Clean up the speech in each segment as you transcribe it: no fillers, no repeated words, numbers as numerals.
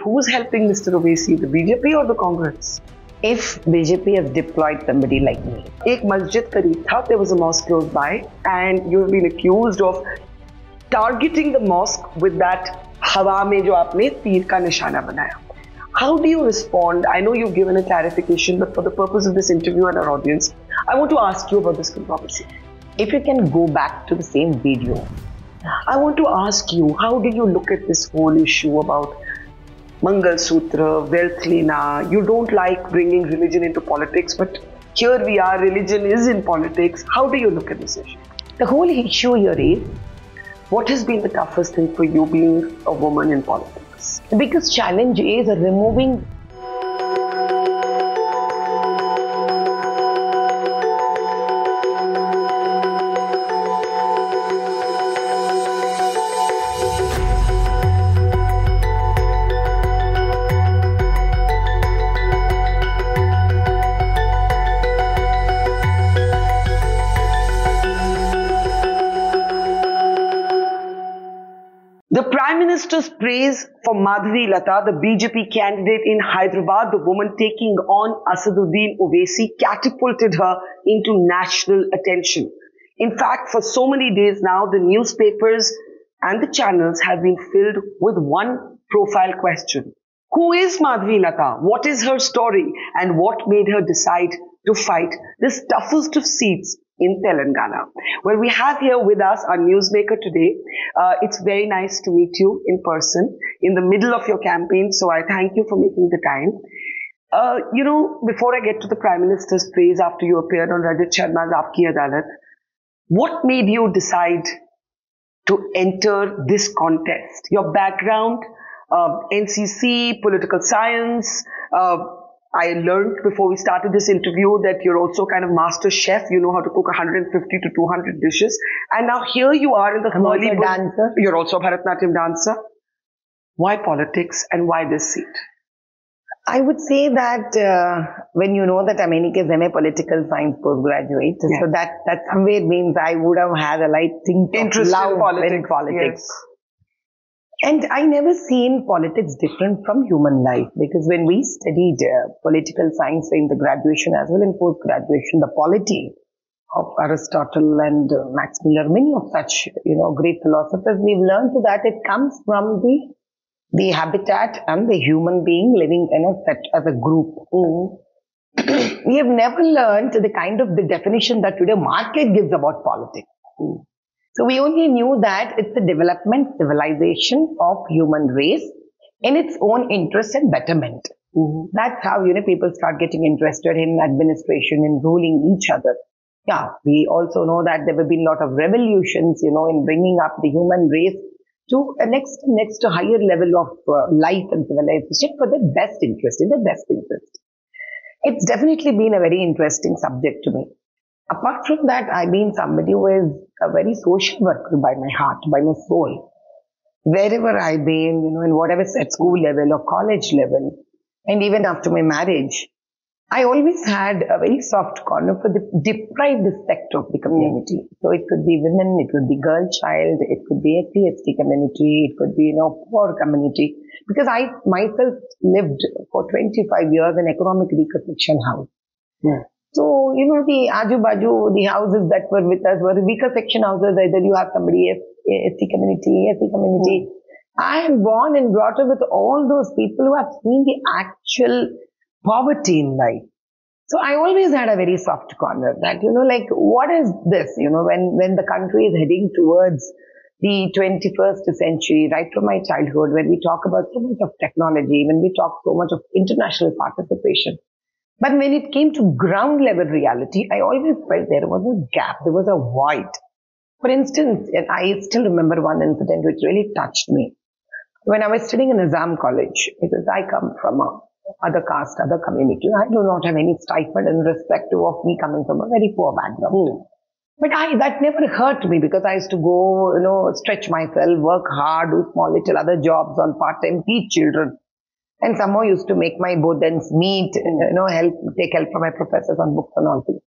who's helping Mr. Owaisi, the BJP or the Congress? If BJP has deployed somebody like me. Ek masjid kareeb tha, there was a mosque close by, and you've been accused of targeting the mosque with that hawa mein jo aapne teer ka nishana banaya. How do you respond? I know you've given a clarification, but for the purpose of this interview and our audience, I want to ask you about this controversy. If you can go back to the same video, I want to ask you, how do you look at this whole issue about Mangal Sutra, wealth lena? You don't like bringing religion into politics, but here we are, religion is in politics. How do you look at this issue? The whole issue here is, what has been the toughest thing for you being a woman in politics? the biggest challenge is removing The Prime Minister's praise for Madhavi Latha, the BJP candidate in Hyderabad, the woman taking on Asaduddin Owaisi, catapulted her into national attention. In fact, for so many days now, the newspapers and the channels have been filled with one profile question. Who is Madhavi Latha? What is her story? And what made her decide to fight this toughest of seats in Telangana? Well, we have here with us our newsmaker today. It's very nice to meet you in person in the middle of your campaign, so I thank you for making the time. Before I get to the Prime Minister's praise after you appeared on Rajat Sharma's Aapki Adalat, what made you decide to enter this contest? Your background, NCC, political science, I learned before we started this interview that you're also kind of master chef. You know how to cook 150 to 200 dishes. And now here you are in the early dancer. You're also a Bharatanatyam dancer. Why politics and why this seat? I would say that when you know that I'm a political science postgraduate, Yeah. so that somewhere means I would have had a light Interest love in politics. in politics. Yes. And I never seen politics different from human life, because when we studied political science in the graduation as well in post-graduation, the polity of Aristotle and Max Muller, many of such, great philosophers, we've learned that it comes from the habitat and the human being living in a set as a group. We have never learned the kind of the definition that today market gives about politics. So we only knew that it's the development, civilization of human race in its own interest and betterment. That's how, people start getting interested in administration, in ruling each other. Yeah, we also know that there have been a lot of revolutions, in bringing up the human race to a next to higher level of life and civilization for the best interest, in the best interest. It's definitely been a very interesting subject to me. Apart from that, I've been somebody who is a very social worker by my heart, by my soul. Wherever I've been, in whatever at school level or college level, and even after my marriage, I always had a very soft corner for the deprived sector of the community. So it could be women, it could be girl child, it could be SC community, it could be, poor community. Because I myself lived for 25 years in economic reconstruction house. So, the Aju-Baju, the houses that were with us were weaker section houses. Either you have somebody SC community. I am born and brought up with all those people who have seen the actual poverty in life. So I always had a very soft corner that, what is this? When the country is heading towards the 21st century, right from my childhood, when we talk about so much of technology, when we talk so much of international participation. But when it came to ground level reality, I always felt there was a gap, there was a void. For instance, and I still remember one incident which really touched me. When I was studying in Nizam College, because I come from other caste, other community, I do not have any stipend in respect of me coming from a very poor background. But that never hurt me, because I used to go, stretch myself, work hard, do small little other jobs on part-time, teach children. And somehow used to make my both ends meet, take help from my professors on books and all things.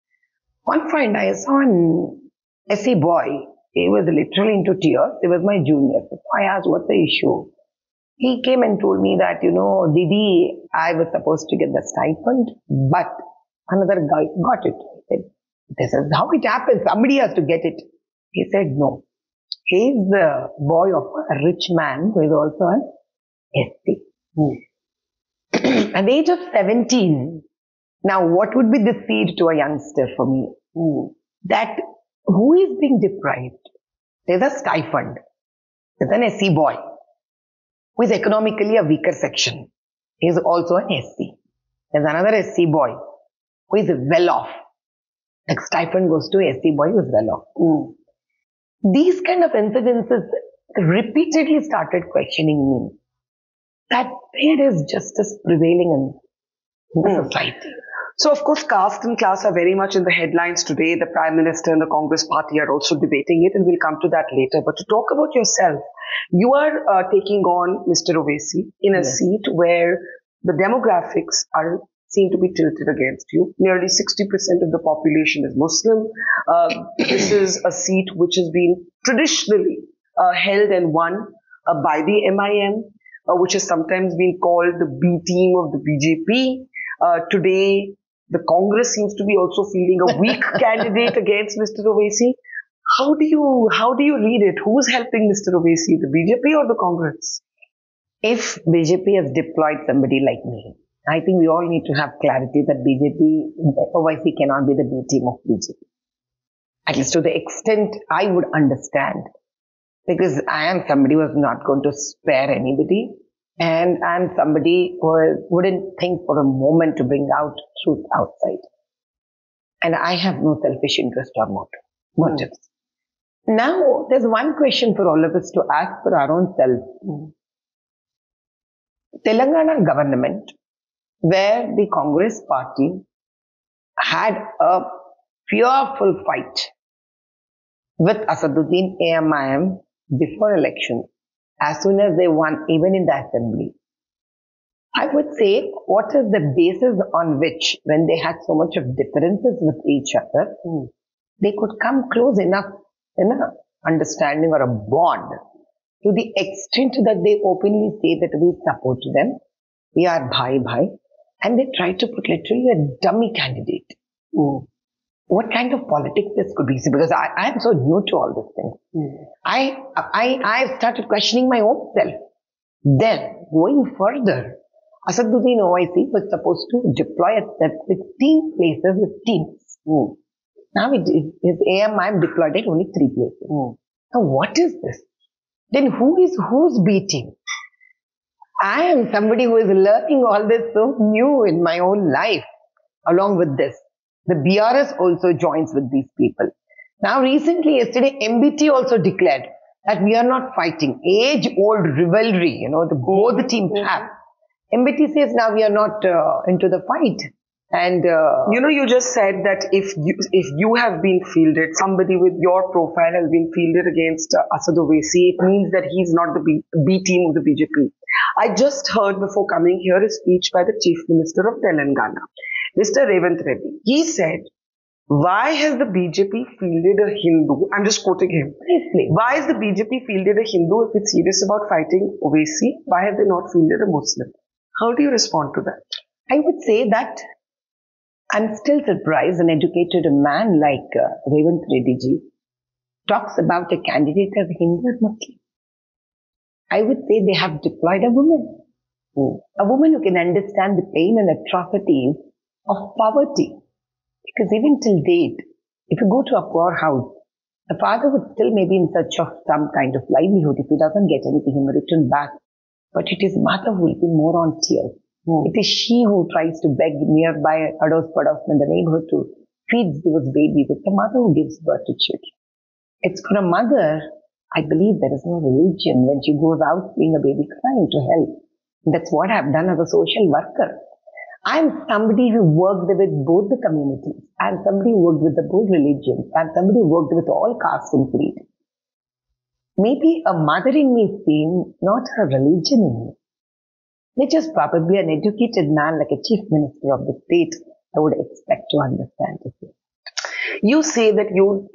One fine day, I saw an SC boy. He was literally into tears. He was my junior. So I asked, what's the issue? He came and told me that, Didi, I was supposed to get the stipend, but another guy got it. I said, this is how it happens. Somebody has to get it. He said, no. He is the boy of a rich man who is also an SC. At the age of 17, now what would be the seed to a youngster for me? That who is being deprived? There's a stipend. There's an SC boy who is economically a weaker section. He is also an SC. There's another SC boy who is well off. The stipend goes to SC boy who is well off. These kind of incidences repeatedly started questioning me. That where is justice prevailing in the society? So, of course, caste and class are very much in the headlines today. The Prime Minister and the Congress Party are also debating it, and we'll come to that later. But to talk about yourself, you are taking on Mr. Owaisi in a seat where the demographics are seen to be tilted against you. Nearly 60% of the population is Muslim. This is a seat which has been traditionally held and won by the MIM, which has sometimes been called the B team of the BJP. Today, the Congress seems to be also fielding a weak candidate against Mr. Owaisi. How do you read it? Who's helping Mr. Owaisi, the BJP or the Congress? If BJP has deployed somebody like me, I think we all need to have clarity that Owaisi cannot be the B team of BJP. At least to the extent I would understand. Because I am somebody who is not going to spare anybody. And I'm somebody who wouldn't think for a moment to bring out truth outside. And I have no selfish interest or motives. Now, there's one question for all of us to ask for our own self. Telangana government, where the Congress party had a fearful fight with Asaduddin AMIM before election, as soon as they won, even in the assembly. I would say, what is the basis on which, when they had so much of differences with each other, they could come close enough in an understanding or a bond to the extent that they openly say that we support them, we are bhai, and they try to put literally a dummy candidate. What kind of politics this could be? Because I am so new to all these things. I started questioning my own self. Then, going further, Asaduddin Owaisi was supposed to deploy at 16 places with teams. Now his AMIM deployed at only 3 places. Now what is this? Then who's beating? I am somebody who is learning all this so new in my own life. Along with this, the BRS also joins with these people. Now recently, yesterday, MBT also declared that we are not fighting. Age-old rivalry, both teams have. MBT says now we are not into the fight. And you just said that if you have been fielded, somebody with your profile has been fielded against Asad Owaisi, it means that he's not the B team of the BJP. I just heard before coming here a speech by the Chief Minister of Telangana, Mr. Revant Reddy. He said, why has the BJP fielded a Hindu? I'm just quoting him. Why has the BJP fielded a Hindu if it's serious about fighting Owaisi? Why have they not fielded a Muslim? How do you respond to that? I would say that I'm still surprised an educated man like Revant Reddy ji talks about a candidate as Hindu or Muslim. I would say they have deployed a woman. A woman who can understand the pain and atrocities of poverty. Because even till date, if you go to a poor house, the father would still maybe in search of some kind of livelihood if he doesn't get anything in return back. But it is mother who will be more on tears. It is she who tries to beg nearby ados pados in the neighborhood to feed those babies. It's the mother who gives birth to children. It's for a mother, I believe there is no religion when she goes out seeing a baby crying to help. That's what I've done as a social worker. I'm somebody who worked with both the communities. I'm somebody who worked with the both religions. I'm somebody who worked with all castes and creed. Maybe a mother in me is seen, not her religion in me. Which is probably an educated man like a chief minister of the state I would expect to understand it. You say that you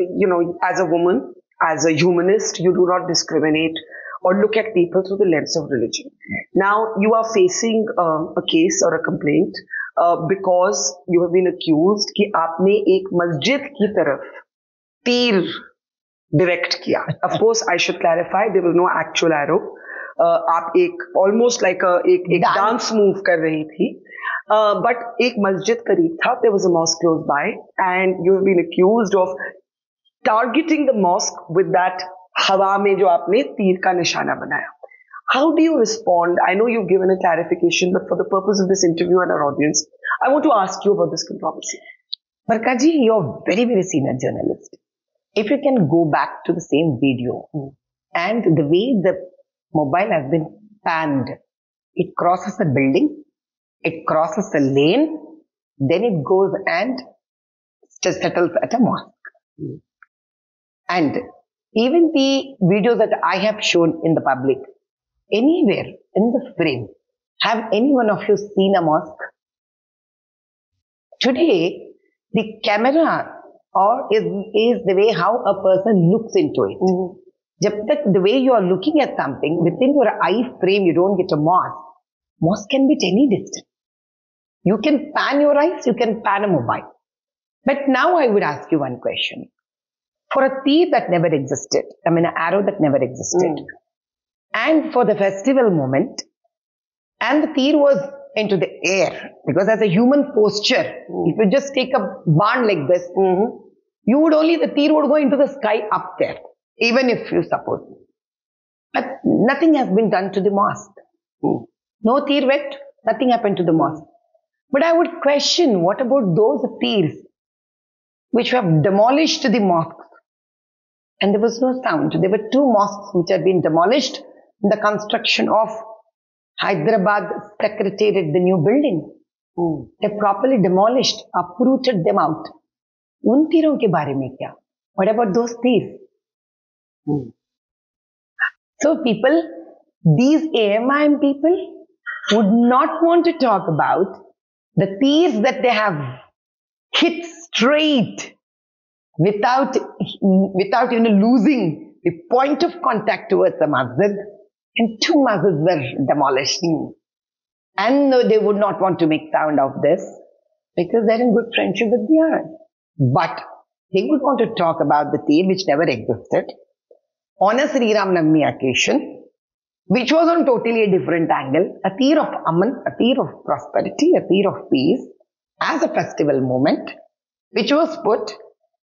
as a woman, as a humanist, you do not discriminate or look at people through the lens of religion. Now, you are facing a case or a complaint because you have been accused कि आपने एक मस्जिद की तरफ तीर direct किया. Of course, I should clarify, there was no actual arrow. आप एक almost like एक dance move कर रही थी. But एक मस्जिद करीब था, there was a mosque close by, and you have been accused of targeting the mosque with that हवा में जो आपने तीर का निशाना बनाया. How do you respond? I know you've given a clarification, but for the purpose of this interview and our audience, I want to ask you about this controversy. Barkha ji, you're very, very senior journalist. If you can go back to the same video and the way the mobile has been panned, it crosses a building, it crosses a lane, then it goes and settles at a mosque. And even the videos that I have shown in the public, anywhere in the frame, have any one of you seen a mosque? Today, the camera is the way how a person looks into it. The way you are looking at something, within your eye frame, you don't get a mosque. Mosque can be at any distance. You can pan your eyes, you can pan a mobile. But now I would ask you one question. For a tir that never existed, an arrow that never existed, and for the festival moment, and the tir was into the air, because as a human posture, if you just take a barn like this, the tir would go into the sky up there, even if you suppose. But nothing has been done to the mosque. No tir went, nothing happened to the mosque. But I would question, what about those tirs which have demolished the mosques? And there was no sound. There were 2 mosques which had been demolished in the construction of Hyderabad Secretariat, the new building. They properly demolished, uprooted them out. Un tiron ke baare mein kya? What about those thieves? So people, these AMIM people would not want to talk about the thieves that they have hit straight without losing the point of contact towards the masjid, and 2 masjids were demolished. And they would not want to make sound of this because they're in good friendship with the other. But they would want to talk about the tir which never existed on a Sri Ram Navami occasion, which was on totally a different angle, a tir of aman, a tir of prosperity, a tir of peace, as a festival moment, which was put.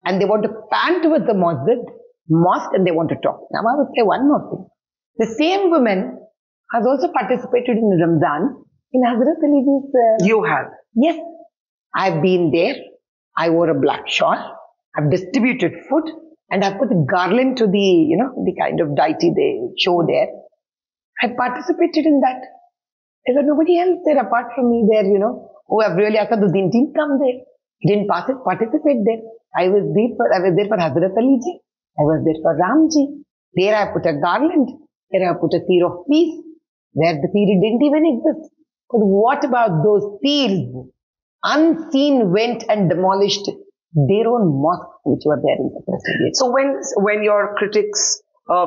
And they want to pan towards the mosque, and they want to talk. Now I would say one more thing. The same woman has also participated in Ramzan in Hazrat Ali's... You have? Yes. I've been there. I wore a black shawl. I've distributed food. And I've put a garland to the kind of deity they show there. I participated in that. There was nobody else there apart from me there, who have really Asaduddin didn't come there. He didn't participate there. I was there for Hazrat Ali ji. I was there for Ram ji. There I put a garland. There I put a tir of peace. Where the tir didn't even exist. But what about those tirs? Unseen went and demolished their own mosques which were there in the Secretariat. So when your critics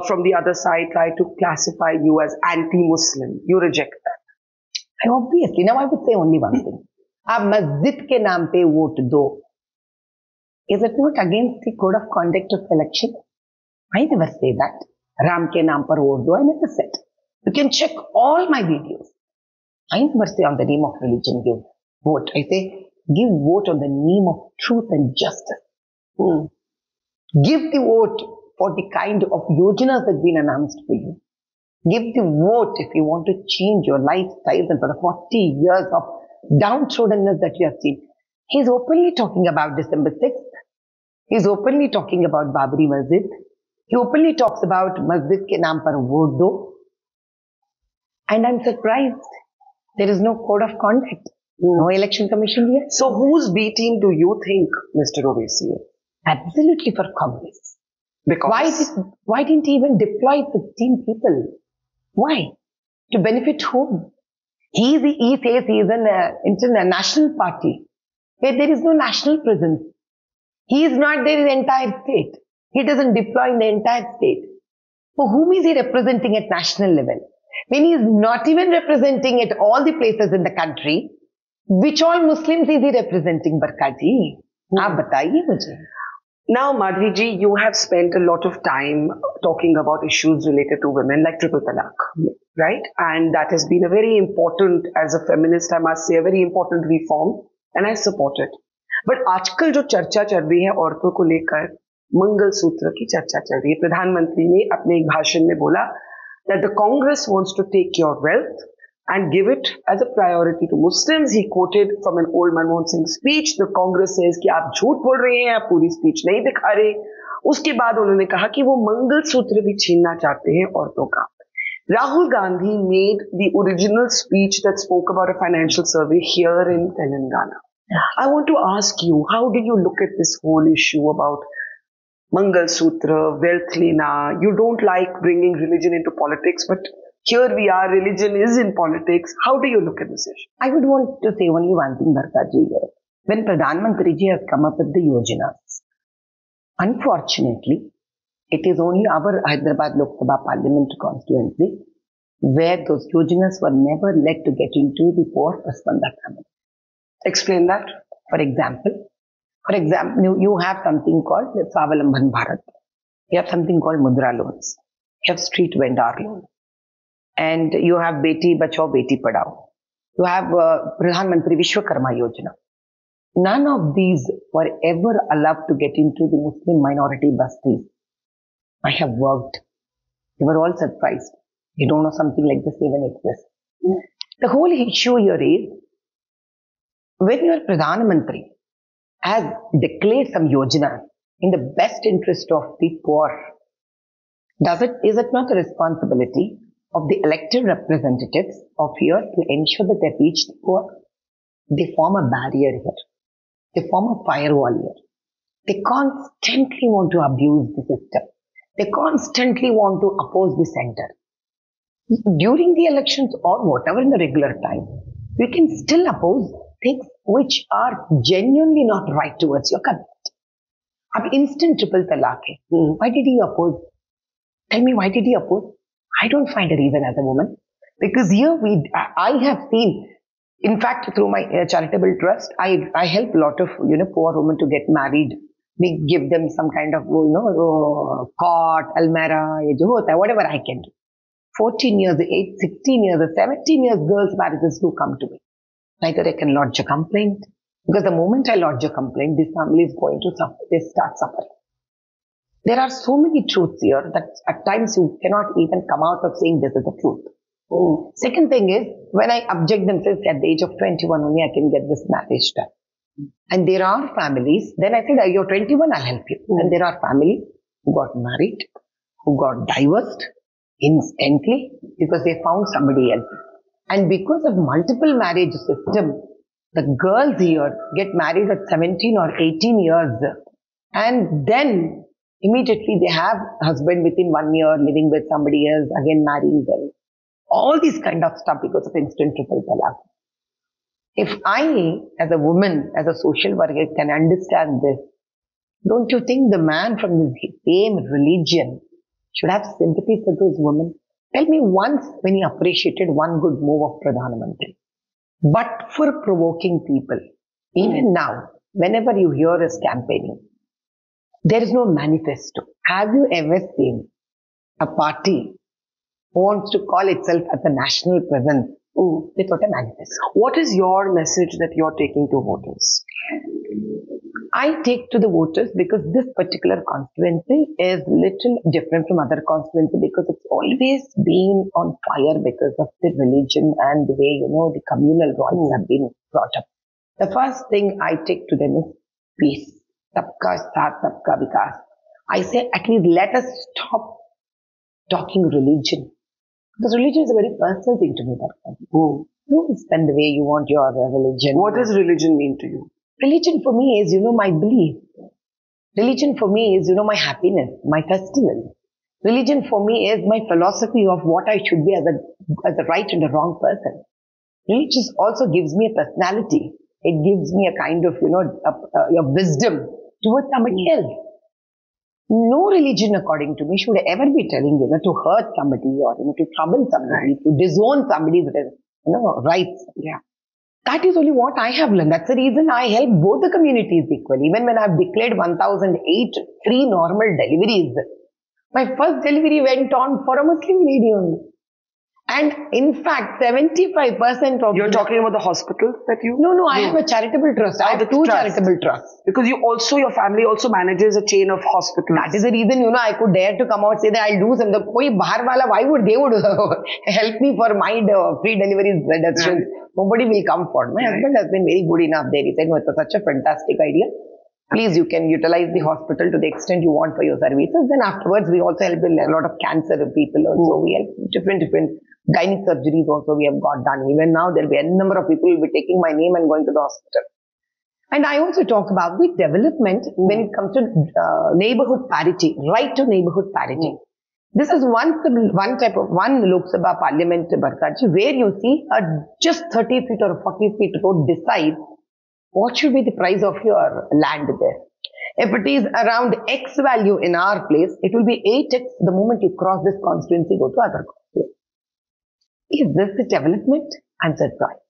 from the other side try to classify you as anti-Muslim, you reject that? Obviously. Now I would say only one thing. Aap masjid ke naam pe vote do. Is it not against the code of conduct of election? I never say that. Ram ke naam par vote do. I never said. You can check all my videos. I never say on the name of religion give vote. I say give vote on the name of truth and justice. Give the vote for the kind of yojanas that have been announced for you. Give the vote if you want to change your lifestyle and for the 40 years of downtroddenness that you have seen. He's openly talking about December 6th. He's openly talking about Babri Masjid. He openly talks about Masjid ke naam par vote do. And I'm surprised. There is no code of conduct. No election commission yet. So whose B team do you think, Mr. Owaisi? Absolutely for Congress. Because? Why didn't he even deploy 15 people? Why? To benefit whom? He says he is an international party where there is no national presence. He is not there in the entire state. He doesn't deploy in the entire state. For whom is he representing at national level? When he is not even representing at all the places in the country, which all Muslims is he representing, Barkha ji? आप बताइए मुझे. Now, Madhavi ji, you have spent a lot of time talking about issues related to women like triple talaq, right? And that has been a very important, as a feminist, I must say, a very important reform, and I support it. But आजकल जो चर्चा चल रही है औरतों को लेकर, मंगल सूत्र की चर्चा चल रही है. प्रधानमंत्री ने अपने एक भाषण में बोला that the Congress wants to take your wealth and give it as a priority to Muslims. He quoted from an old Manmohan Singh speech. The Congress says कि आप झूठ बोल रहे हैं, आप पूरी स्पीच नहीं दिखा रहे. उसके बाद उन्होंने कहा कि वो मंगल सूत्र भी छीनना चाहते हैं औरतों का. Rahul Gandhi made the original speech that spoke about a financial survey here in Telangana. I want to ask you, how do you look at this whole issue about Mangal Sutra, wealth lena? You don't like bringing religion into politics, but here we are, religion is in politics. How do you look at this issue? I would want to say only one thing, Barkha ji. When Pradhan Mantri ji has come up with the yojanas, unfortunately, it is only our Hyderabad Lok Sabha Parliament constituency where those yojanas were never let to get into the poor Pasmanda family. Explain that. For example, you have something called Savalamban Bharat. You have something called Mudra loans. You have street vendor loans. And you have Beti Bachao, Beti Padhao. You have Pradhan Mantri Vishwakarma Yojana. None of these were ever allowed to get into the Muslim minority bastis. I have worked. They were all surprised. You don't know something like this even exists. The whole issue here is, when your Pradhan Mantri has declared some yojana in the best interest of the poor, is it not the responsibility of the elected representatives of here to ensure that they reach the poor? They form a barrier here. They form a firewall here. They constantly want to abuse the system. They constantly want to oppose the center. During the elections or whatever in the regular time, you can still oppose things which are genuinely not right towards your community. Ab instant triple talaq hai. Why did he oppose? Tell me, why did he oppose? I don't find a reason as a woman. Because here I have seen, in fact, through my charitable trust, I help a lot of, poor women to get married. We give them some kind of, cot, almera, whatever I can do. 14 years, 16 years, 17 years girls' marriages do come to me. Neither I can lodge a complaint. Because the moment I lodge a complaint, this family is going to suffer. They start suffering. There are so many truths here that at times you cannot even come out of saying this is the truth. Second thing is, when I object them, says at the age of 21 only I can get this marriage done. And there are families, then I said, you're 21, I'll help you. And there are families who got married, who got divorced instantly because they found somebody else. And because of multiple marriage system, the girls here get married at 17 or 18 years. And then immediately they have husband within 1 year living with somebody else, again marrying them. All these kind of stuff because of instant triple talaq. If I, as a woman, as a social worker, can understand this, don't you think the man from the same religion should have sympathy for those women? Tell me once when he appreciated one good move of Pradhan Mantri. But for provoking people, even now, whenever you hear us campaigning, there is no manifesto. Have you ever seen a party who wants to call itself as a national presence without a manifesto? What is your message that you're taking to voters? I take to the voters because this particular constituency is little different from other constituencies because it's always been on fire because of the religion and the way, the communal rights have been brought up. The first thing I take to them is peace. Sabka saath, sabka vikas. I say at least let us stop talking religion. Because religion is a very personal thing to me. You spend the way you want your religion. What does religion mean to you? Religion for me is, my belief. Religion for me is, my happiness, my festival. Religion for me is my philosophy of what I should be as a right and a wrong person. Religion also gives me a personality. It gives me a kind of, a wisdom towards somebody else. No religion, according to me, should ever be telling you to hurt somebody or to trouble somebody, to disown somebody's rights. Yeah. That is only what I have learned. That's the reason I help both the communities equally. Even when I've declared 1008 free normal deliveries, my first delivery went on for a Muslim lady only. And in fact, 75% of... You're talking about the hospitals that you... No, I have a charitable trust. I have two charitable trusts. Because your family also manages a chain of hospitals. That is the reason, I could dare to come out and say that I'll do something. Koi bahar wala, why would they help me for my free deliveries decisions? Nobody will come for me. My husband has been very good enough there. He said, no, it's such a fantastic idea. Please, you can utilize the hospital to the extent you want for your services. Then afterwards, we also help a lot of cancer people also. We help different gynec surgeries also we have got done. Even now, there will be a number of people who will be taking my name and going to the hospital. And I also talk about the development when it comes to neighborhood parity, right to neighborhood parity. This is one type of Lok Sabha Parliament, Barkha, where you see a just 30 feet or 40 feet road decide what should be the price of your land there. If it is around X value in our place, it will be 8X the moment you cross this constituency, go to other constituency. Is this the development? I'm surprised.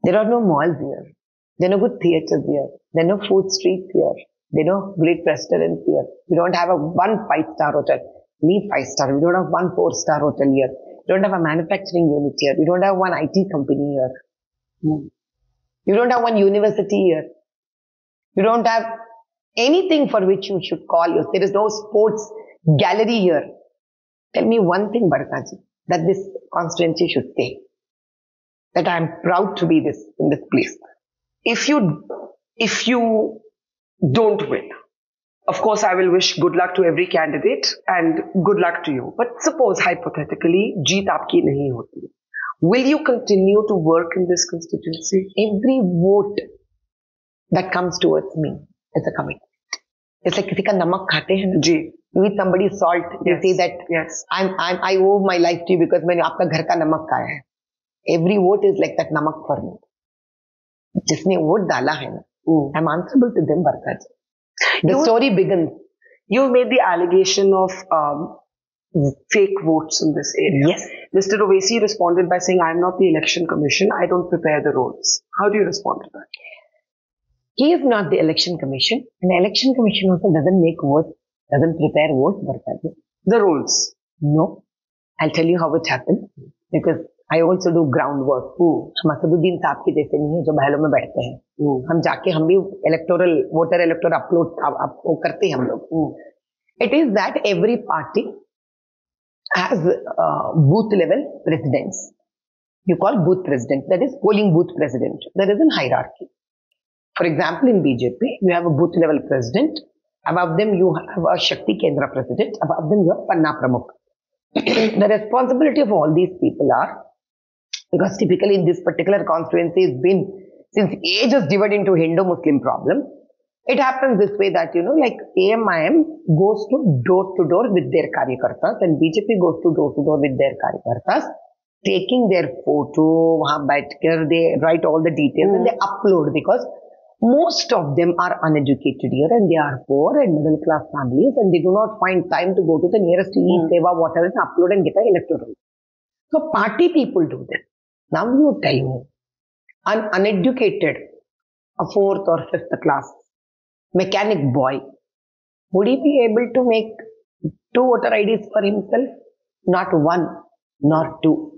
There are no malls here. There are no good theatres here. There are no food streets here. There are no great restaurants here. We don't have one 5-star hotel. We need 5-star. We don't have one 4-star hotel here. We don't have a manufacturing unit here. We don't have one IT company here. You don't have one university here. You don't have anything for which you should call yours. There is no sports gallery here. Tell me one thing, Barkha, that this constituency should say. That I am proud to be in this place. If you don't win, of course, I will wish good luck to every candidate and good luck to you. But suppose, hypothetically, jeet aapki nahi hoti. Will you continue to work in this constituency? Every vote that comes towards me is a commitment. It's like kisi ka namak khate hain na? Ji. You eat somebody's salt. You say that I owe my life to you because maine aapka ghar ka namak khaya hai. Every vote is like that namak for me. Jisne vote dala hai na, I'm answerable to them, Barkha. The story begins. You made the allegation of fake votes in this area. Yes. Mr. Owaisi responded by saying, I'm not the election commission. I don't prepare the rolls. How do you respond to that? He is not the election commission. And the election commission also doesn't make votes, doesn't prepare votes, Barkha. The rolls? No. I'll tell you how it happened. Because I also do groundwork. हम असदुद्दीन साहब के जैसे नहीं है जो महलों में बैठते हैं. हम जाके हम भी voter electoral upload करते हैं हम लोग. It is that every party has booth level presidents. You call booth president. That is polling booth president. There is a hierarchy. For example, in BJP, you have a booth level president. Above them, you have a Shakti Kendra president. Above them, you have Panna Pramukh. The responsibility of all these people are, because typically in this particular constituency has been since ages divided into Hindu-Muslim problem. It happens this way that, like AMIM goes to door with their karyakartas and BJP goes to door with their karyakartas, taking their photo, they write all the details and they upload because most of them are uneducated here and they are poor and middle class families and they do not find time to go to the nearest seva, whatever, and upload and get an electoral. So party people do that. Now you tell me, an uneducated, a 4th or 5th class mechanic boy, would he be able to make 2 voter IDs for himself? Not 1, not 2.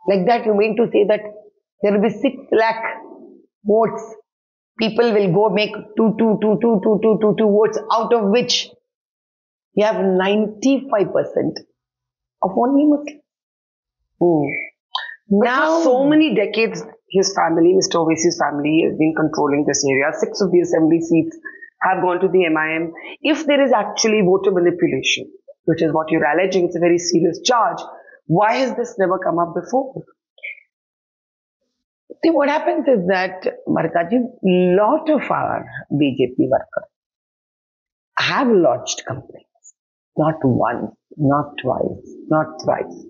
Like that, you mean to say that there will be 6 lakh votes. People will go make 2 votes, out of which you have 95% of only Muslims. Now, for so many decades, his family, Mr. Owaisi's family, has been controlling this area. 6 of the assembly seats have gone to the MIM. If there is actually voter manipulation, which is what you're alleging, it's a very serious charge, why has this never come up before? See, what happens is that, Barkha, lot of our BJP workers have lodged complaints. Not once, not twice, not thrice.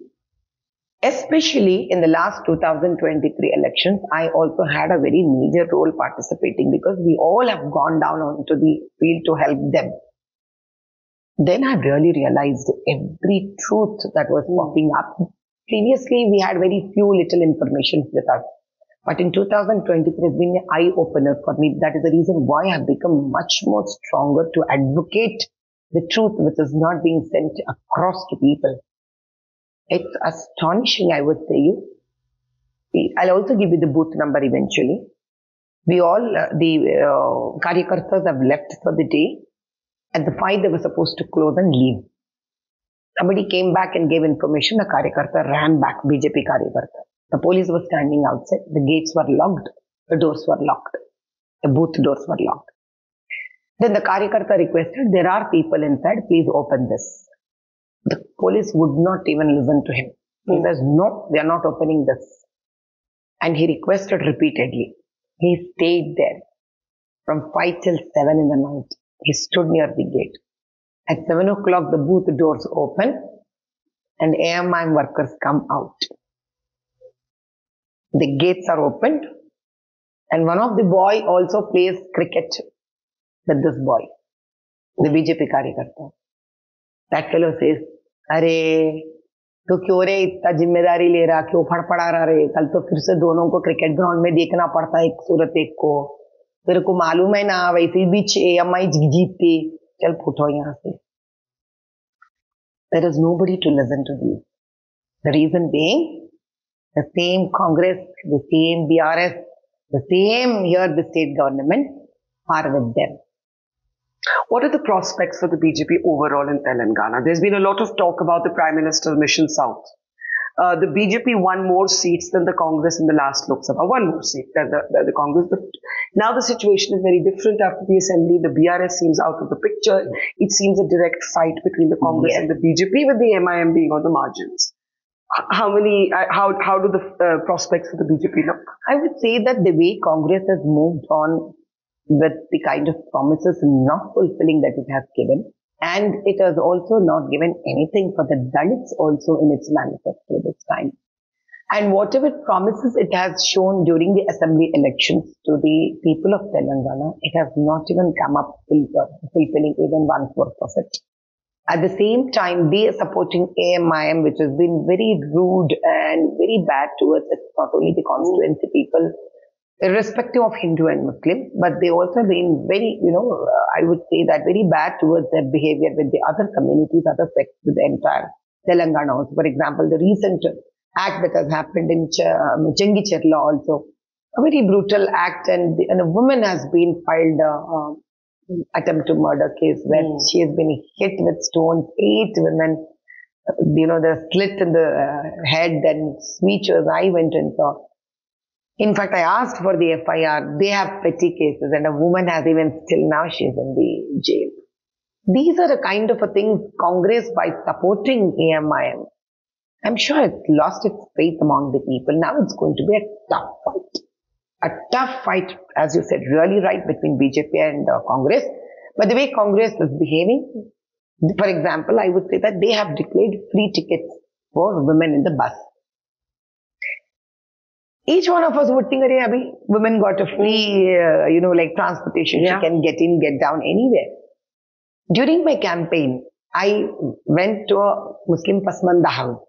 Especially in the last 2023 elections, I also had a very major role participating because we all have gone down onto the field to help them. Then I really realized every truth that was popping up. Previously, we had very few little information with us. But in 2023, it's been an eye-opener for me. That is the reason why I've become much more stronger to advocate the truth which is not being sent across to people. It's astonishing, I would say you. I'll also give you the booth number eventually. We all, the Karyakartas have left for the day. At the 5, they were supposed to close and leave. Somebody came back and gave information. The Karyakarta ran back, BJP Karyakarta. The police was standing outside. The gates were locked. The doors were locked. The booth doors were locked. Then the Karyakarta requested, there are people inside, please open this. The police would not even listen to him. He says, no, they are not opening this. And he requested repeatedly. He stayed there from 5 till 7 in the night. He stood near the gate. At 7 o'clock, the booth doors open and AMIM workers come out. The gates are opened and one of the boy also plays cricket with this boy, the BJP Karyakarta. That fellow says, अरे तो क्यों रे इतना जिम्मेदारी ले रहा, क्यों फड़फड़ा रहा रे, कल तो फिर से दोनों को क्रिकेट ग्राउंड में देखना पड़ता है, एक सूरत एक को, तेरे को मालूम है ना, वैसे भी AMI जीतती, चल फुटो यहाँ से. There is nobody to listen to these. The reason being, the same Congress, the same BRS, the same here the state government are with them. What are the prospects for the BJP overall in Telangana? There's been a lot of talk about the Prime Minister's mission south. The BJP won more seats than the Congress in the last Lok Sabha. One more seat than the Congress. But now the situation is very different after the assembly. The BRS seems out of the picture. It seems a direct fight between the Congress and the BJP, with the MIM being on the margins. How do the prospects for the BJP look? I would say that the way Congress has moved on with the kind of promises not fulfilling that it has given, and it has also not given anything for the Dalits also in its manifesto this time. And whatever promises it has shown during the assembly elections to the people of Telangana, it has not even come up fulfilling even 1/4 of it. At the same time, they are supporting AMIM, which has been very rude and very bad towards it, not only the constituency people, irrespective of Hindu and Muslim, but they also have been very, I would say that very bad towards their behavior with the other communities, other sects, with the entire Telangana also. For example, the recent act that has happened in Chengicherla also, a very brutal act, and a woman has been filed attempt to murder case where she has been hit with stones, 8 women, they're slit in the head, and sweeters. I went and saw. In fact, I asked for the FIR. They have petty cases, and a woman has even still now she's in the jail. These are the kind of things Congress, by supporting AMIM, I'm sure it's lost its faith among the people. Now it's going to be a tough fight. A tough fight, as you said, really right, between BJP and Congress. But the way Congress is behaving, for example, I would say that they have declared free tickets for women in the bus. Each one of us would think, abhi, women got a free, like transportation. Yeah. She can get in, get down anywhere. During my campaign, I went to a Muslim Pasmanda house.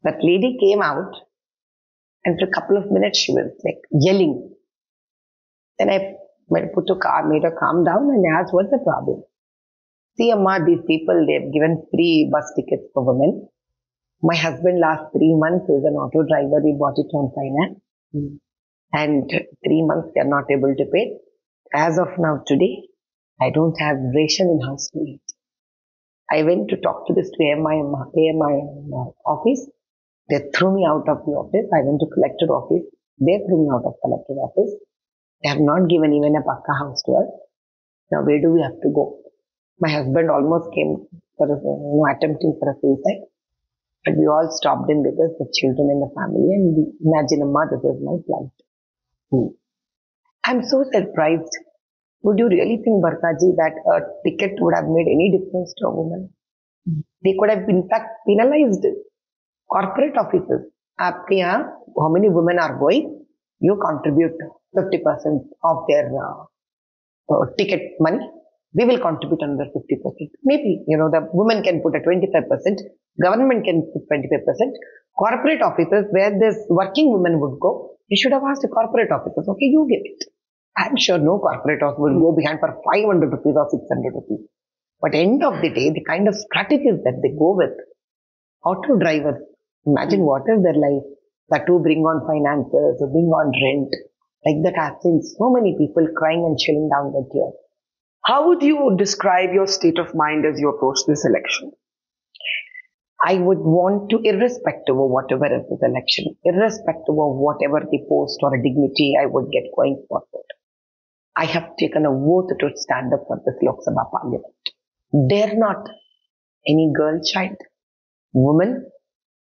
That lady came out, and for a couple of minutes she was like yelling. Then I put a car, made her calm down, and asked, what's the problem? See, Amma, these people, they've given free bus tickets for women. My husband last 3 months is an auto driver. We bought it on finance. And 3 months they are not able to pay. As of now, today, I don't have ration in house to eat. I went to talk to this AMI office. They threw me out of the office. I went to collector office. They threw me out of collector office. They have not given even a pakka house to us. Now where do we have to go? My husband almost came for attempting for a suicide. But we all stopped him because the children in the family, and imagine, Amma, this is my plight. I'm so surprised. Would you really think, Barkha ji, that a ticket would have made any difference to a woman? They could have, in fact, penalized corporate offices. Aapke yahan, how many women are going? You contribute 50% of their ticket money. We will contribute another 50%. Maybe, the women can put a 25%, government can put 25%. Corporate offices where this working women would go, you should have asked the corporate offices, okay, you give it. I'm sure no corporate office will go behind for 500 rupees or 600 rupees. But end of the day, the kind of strategies that they go with, auto drivers, imagine what is their life, that to bring on finances, or bring on rent. Like that, I've seen so many people crying and chilling down their tears. How would you describe your state of mind as you approach this election? I would want to, irrespective of whatever is this election, irrespective of whatever the post or a dignity I would get going forward, I have taken a oath to stand up for this Lok Sabha Parliament. Dare not any girl child, woman,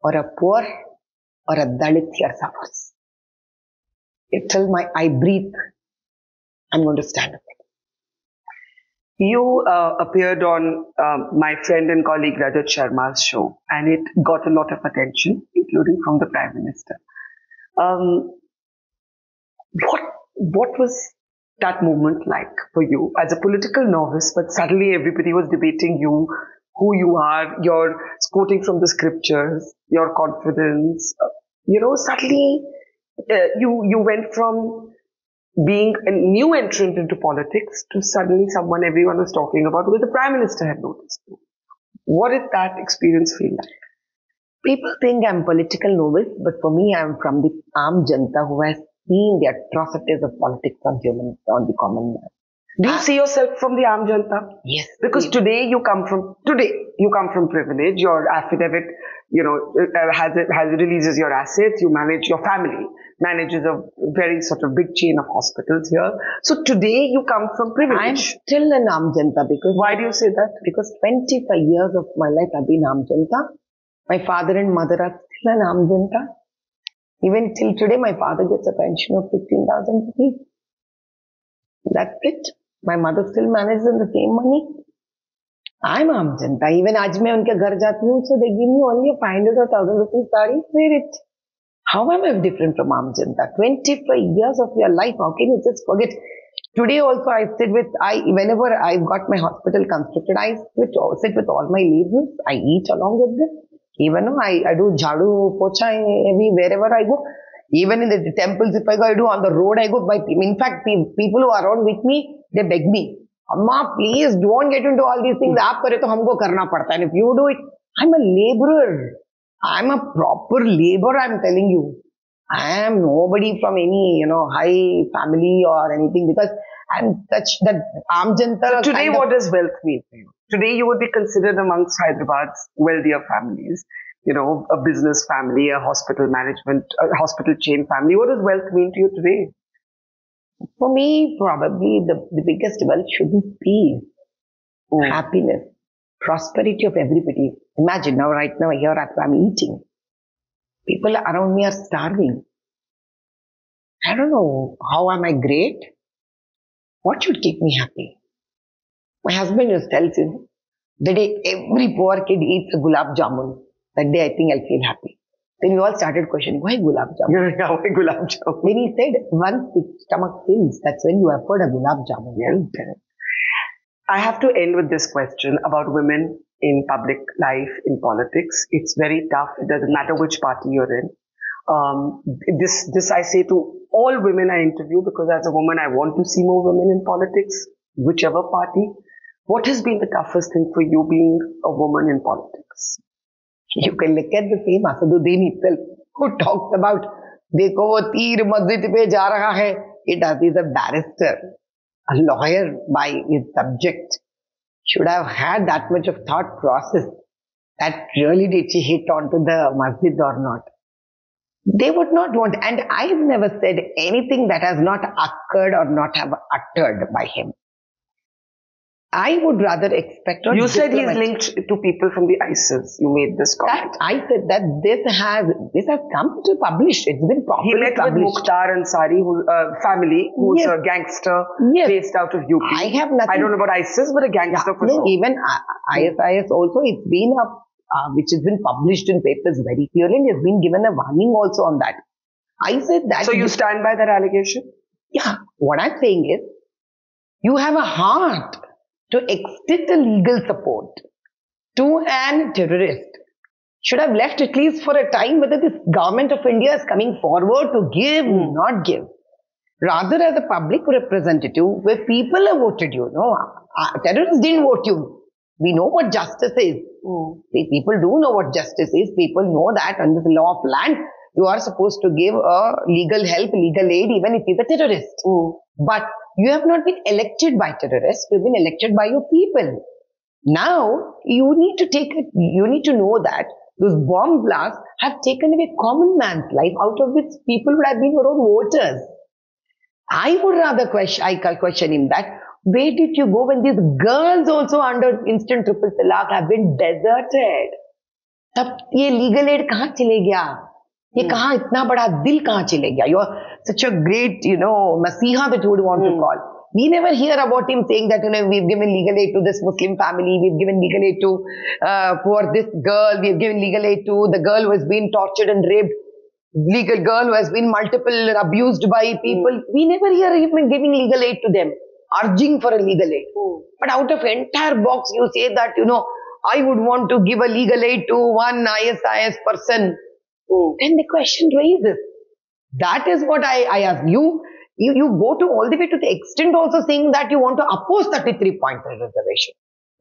or a poor, or a Dalit here suffers. Till I breathe, I'm going to stand up. You appeared on my friend and colleague Rajat Sharma's show, and it got a lot of attention, including from the Prime Minister. What was that moment like for you as a political novice? But suddenly everybody was debating you, who you are, your quoting from the scriptures, your confidence. Suddenly you went from being a new entrant into politics to suddenly someone everyone was talking about because the Prime Minister had noticed you. What did that experience feel like? People think I'm political novice, but for me, I'm from the Aam Janta who has seen the atrocities of politics on the common man. Do you see yourself from the Aam Janta? Yes. Because today you come from privilege. Your affidavit, releases your assets. You manage your family, manages a very sort of big chain of hospitals here. So today you come from privilege. I'm still an Aam Janta because. Why do you say that? Because 25 years of my life I've been Aam Janta. My father and mother are still an Aam Janta. Even till today, my father gets a pension of 15,000 rupees. That's it. My mother still manages in the same money. I'm Aam Janta. Even आज मैं उनके घर जाती हूँ, so they give me only a 500 or 1,000 rupees sari. Wear it. How am I different from Aam Janta? 25 years of your life. How can you just forget? Today also whenever I've got my hospital constructed, I sit with all my laborers. I eat along with them. Even though I do jhadu, pocha, wherever I go. Even in the temples, if I go, I do on the road, I go by. In fact, people who are around with me, they beg me, Amma, please don't get into all these things. Aap kare to humko karna padta. And if you do it, I'm a laborer. I'm a proper laborer, I'm telling you. I am nobody from any, high family or anything because I'm such that Aam Janta. So today, what does wealth mean for you? Today, you would be considered amongst Hyderabad's wealthier families. A business family, a hospital management, a hospital chain family. What does wealth mean to you today? For me, probably the biggest wealth should be peace, happiness, prosperity of everybody. Imagine right now here I'm eating. People around me are starving. I don't know, how am I great? What should keep me happy? My husband just tells you, the day every poor kid eats a gulab jamun, that day I think I'll feel happy. Then we all started questioning, why gulab jamun? Yeah, why gulab jamun? Then he said, once the stomach fills, that's when you afford a gulab jamun. Yeah. I have to end with this question about women in public life, in politics. It's very tough. It doesn't matter which party you're in. This I say to all women I interview because as a woman, I want to see more women in politics, whichever party. What has been the toughest thing for you being a woman in politics? You can look at the same Asaduddin itself, who talks about, देखो वो तीर मस्जिद पे जा रहा है. It is a barrister, a lawyer by his subject. Should have had that much of thought process that really did she hit onto the masjid or not. They would not want, and I've never said anything that has not occurred or not have uttered by him. I would rather expect. You said he's linked to people from the ISIS. You made this comment. I said that this has come to publish. It's been properly published. He met with Mukhtar Ansari, family, who's a gangster based out of UP. I have nothing. I don't know about ISIS, but a gangster for sure. Even ISIS also, it's been which has been published in papers very clearly, and has been given a warning also on that. I said that. So you stand by that allegation? Yeah. What I'm saying is, you have a heart to extend the legal support to an terrorist should have left at least for a time whether this government of India is coming forward to give or not give. Rather, as a public representative, where people have voted you, terrorists didn't vote you. We know what justice is. People do know what justice is. People know that under the law of land, you are supposed to give a legal help, legal aid, even if he's a terrorist. But you have not been elected by terrorists. You've been elected by your people. Now, you need to know that those bomb blasts have taken away common man's life, out of which people would have been your own voters. I would rather question him that, where did you go when these girls also under instant triple talaq have been deserted? तब ये legal aid कहाँ चले गया? ये कहाँ इतना बड़ा दिल कहाँ चले गया? You are such a great, masiha that you would want to call. We never hear about him saying that, we've given legal aid to this Muslim family, we've given legal aid to, for this girl, we've given legal aid to the girl who has been tortured and raped, legal girl who has been multiple abused by people. We never hear him giving legal aid to them, urging for a legal aid. But out of entire box, you say that, I would want to give a legal aid to one ISIS person. Then the question raises. That is what I ask you. You go to all the way to the extent also saying that you want to oppose 33.3 reservation.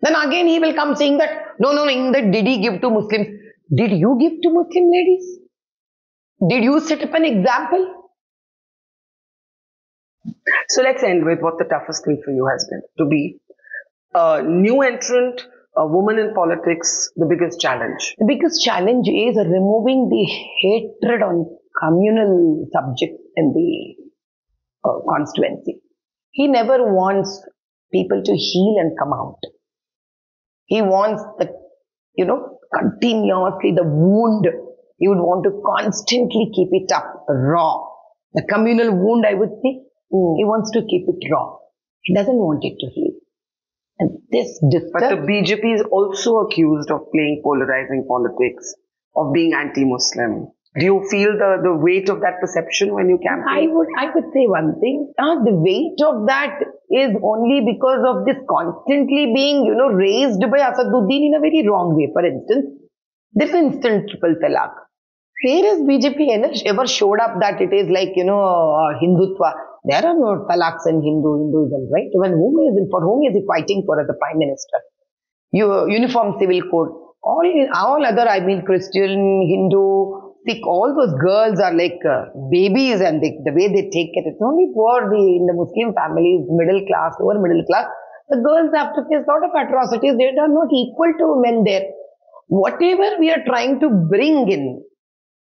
Then again he will come saying that, no, did he give to Muslims? Did you give to Muslim ladies? Did you set up an example? So let's end with what the toughest thing for you has been. To be a new entrant, a woman in politics, the biggest challenge. The biggest challenge is removing the hatred on communal subjects in the constituency. He never wants people to heal and come out. He wants continuously the wound. He would want to constantly keep it up raw. The communal wound, I would say, he wants to keep it raw. He doesn't want it to heal. And this disturbs. But the BJP is also accused of playing polarizing politics, of being anti-Muslim. Do you feel the weight of that perception when you campaign? I would say one thing. The weight of that is only because of this constantly being, raised by Asaduddin in a very wrong way. For instance, this instant triple talaq. Where has BJP ever showed up that it is like, Hindutva? There are no talaqs in Hinduism, right? For whom is he fighting for as a prime minister? Uniform civil code. All other, Christian, Hindu, Sikh, all those girls are like babies, and the way they take it, it's only for in the Muslim families, middle class, lower middle class. The girls have to face a lot of atrocities. They are not equal to men there. Whatever we are trying to bring in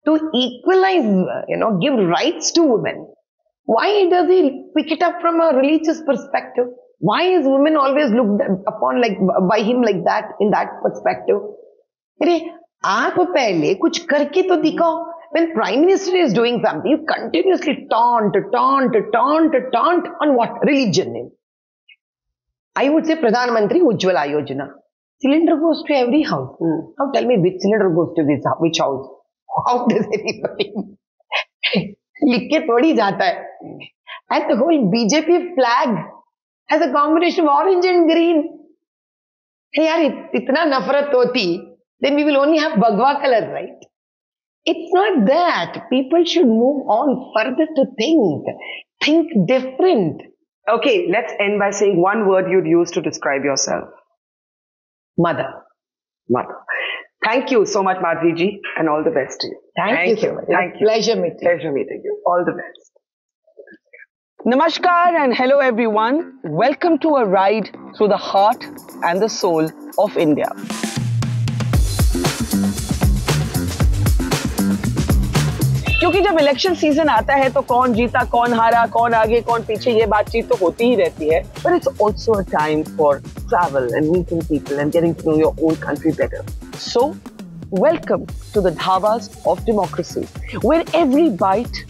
to equalize, give rights to women, why does he pick it up from a religious perspective? Why is women always looked upon by him like that, in that perspective? आप पहले कुछ करके तो दिखाओ. When Prime Minister is doing something, you continuously taunt on what? Religion name. I would say Pradhan Mantri Ujjwala Yojana. Cylinder goes to every house. Now tell me which cylinder goes to which house? How does anybody? लिख के थोड़ी जाता है. And the whole BJP flag has a combination of orange and green. Hey, यार इतना नफरत होती, then we will only have Bhagwa color, right? It's not that. People should move on further to think different. Okay, let's end by saying one word you'd use to describe yourself. Mother. Thank you so much, Madhavi ji, and all the best to you. Thank you so much. Thank you. Pleasure meeting you. All the best. Namaskar and hello everyone. Welcome to a ride through the heart and the soul of India. क्योंकि जब election season आता है तो कौन जीता, कौन हारा, कौन आगे, कौन पीछे, ये बातचीत तो होती ही रहती है. But it's also a time for travel and meeting people and getting to know your own country better. So, welcome to the Dhabas of Democracy, where every bite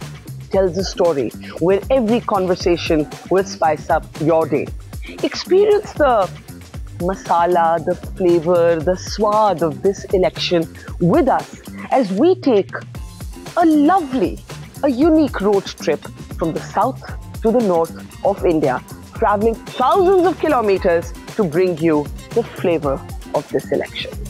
tells a story, where every conversation will spice up your day. Experience the masala, the flavor, the swad of this election with us as we take a unique road trip from the south to the north of India, traveling thousands of kilometers to bring you the flavor of this election.